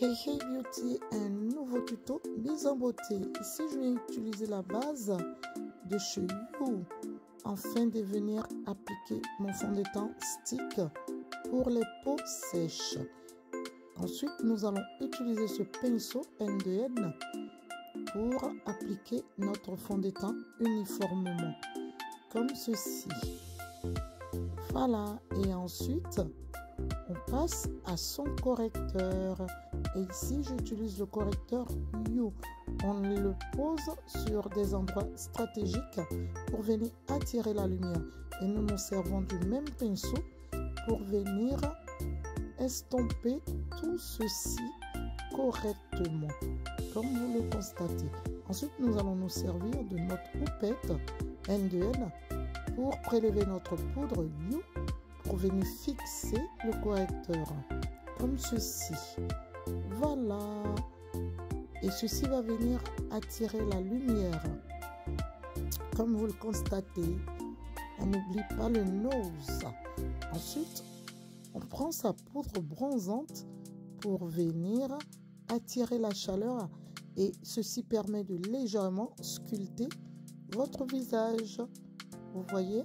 Hey Hey Beauty, un nouveau tuto mise en beauté. Ici je vais utiliser la base de chez You afin de venir appliquer mon fond de teint stick pour les peaux sèches. Ensuite nous allons utiliser ce pinceau N2N pour appliquer notre fond de teint uniformément comme ceci. Voilà, et ensuite on passe à son correcteur. Et ici, j'utilise le correcteur You. On le pose sur des endroits stratégiques pour venir attirer la lumière. Et nous nous servons du même pinceau pour venir estomper tout ceci correctement, comme vous le constatez. Ensuite, nous allons nous servir de notre houppette N2N pour prélever notre poudre You pour venir fixer le correcteur, comme ceci. Voilà, et ceci va venir attirer la lumière. Comme vous le constatez, on n'oublie pas le nose. Ensuite, on prend sa poudre bronzante pour venir attirer la chaleur et ceci permet de légèrement sculpter votre visage. Vous voyez?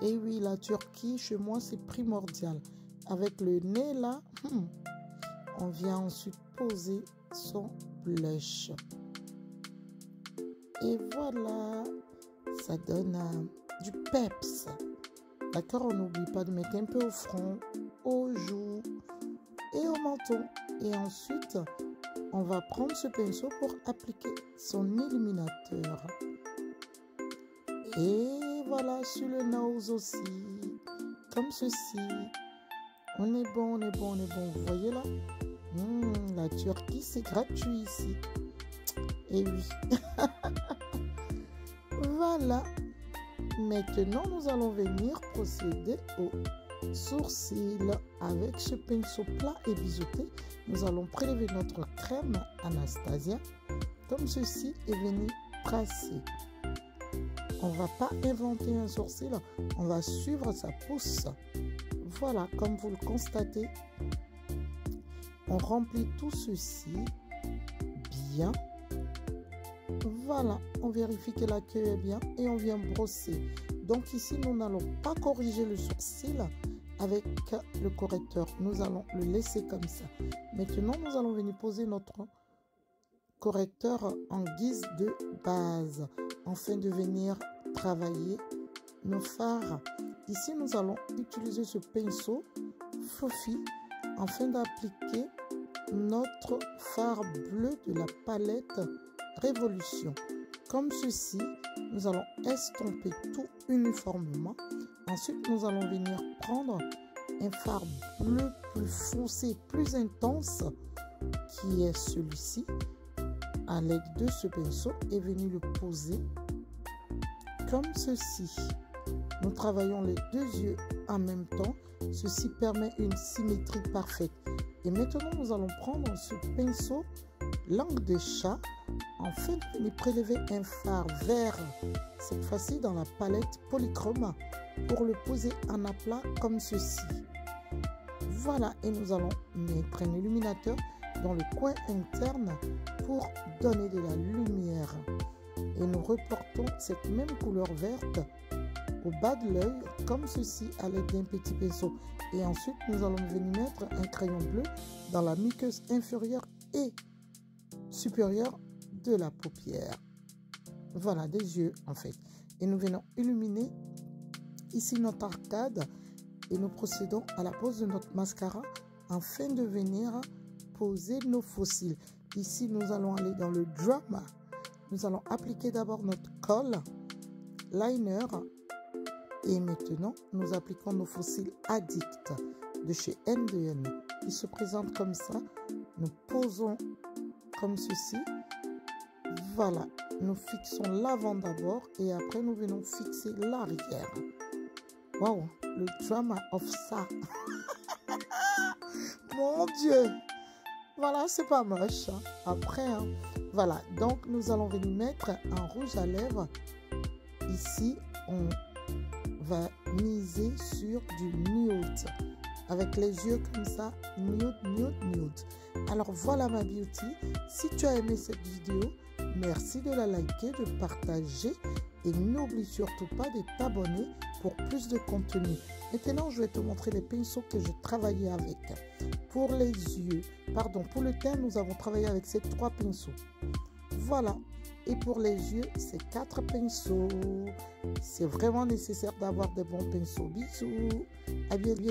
Et oui, la Turquie, chez moi, c'est primordial. Avec le nez là, on vient ensuite poser son blush. Et voilà, ça donne du peps. D'accord, on n'oublie pas de mettre un peu au front, aux joues et au menton. Et ensuite, on va prendre ce pinceau pour appliquer son illuminateur. Et voilà, sur le nose aussi, comme ceci. On est bon, on est bon, on est bon. Vous voyez là? La Turquie, c'est gratuit ici. Et oui. Voilà. Maintenant, nous allons venir procéder au sourcil. Avec ce pinceau plat et biseauté, nous allons prélever notre crème Anastasia, comme ceci, et venir tracer. On ne va pas inventer un sourcil, on va suivre sa pousse. Voilà, comme vous le constatez, on remplit tout ceci bien. Voilà, on vérifie que la queue est bien et on vient brosser. Donc ici, nous n'allons pas corriger le sourcil avec le correcteur. Nous allons le laisser comme ça. Maintenant, nous allons venir poser notre correcteur en guise de base afin de venir travailler nos fards. Ici, nous allons utiliser ce pinceau Fluffy afin d'appliquer notre fard bleu de la palette Révolution. Comme ceci, nous allons estomper tout uniformément. Ensuite, nous allons venir prendre un fard bleu plus foncé, plus intense, qui est celui-ci, à l'aide de ce pinceau, et venir le poser comme ceci. Nous travaillons les deux yeux en même temps. Ceci permet une symétrie parfaite. Et maintenant, nous allons prendre ce pinceau langue de chat afin de prélever un fard vert, cette fois-ci dans la palette Polychrome, pour le poser en aplat comme ceci. Voilà, et nous allons mettre un illuminateur dans le coin interne pour donner de la lumière. Et nous reportons cette même couleur verte au bas de l'œil, comme ceci, à l'aide d'un petit pinceau. Et ensuite, nous allons venir mettre un crayon bleu dans la muqueuse inférieure et supérieure de la paupière. Voilà, des yeux en fait. Et nous venons illuminer ici notre arcade et nous procédons à la pose de notre mascara afin de venir poser nos faux cils. Ici, nous allons aller dans le drama. Nous allons appliquer d'abord notre colle, liner. Et maintenant, nous appliquons nos faux cils Addict de chez N2N. Ils se présentent comme ça. Nous posons comme ceci. Voilà. Nous fixons l'avant d'abord et après nous venons fixer l'arrière. Wow, le drama of ça. Mon Dieu. Voilà, c'est pas moche. Hein. Après, hein. Voilà. Donc, nous allons venir mettre un rouge à lèvres. Ici, on va miser sur du nude. avec les yeux comme ça, nude, nude, nude. Alors voilà ma beauty, si tu as aimé cette vidéo, merci de la liker, de partager et n'oublie surtout pas de t'abonner pour plus de contenu. Maintenant, je vais te montrer les pinceaux que j'ai travaillé avec. Pour les yeux, pour le teint, nous avons travaillé avec ces 3 pinceaux. Voilà. Et pour les yeux, c'est 4 pinceaux. C'est vraiment nécessaire d'avoir des bons pinceaux. Bisous. À bientôt.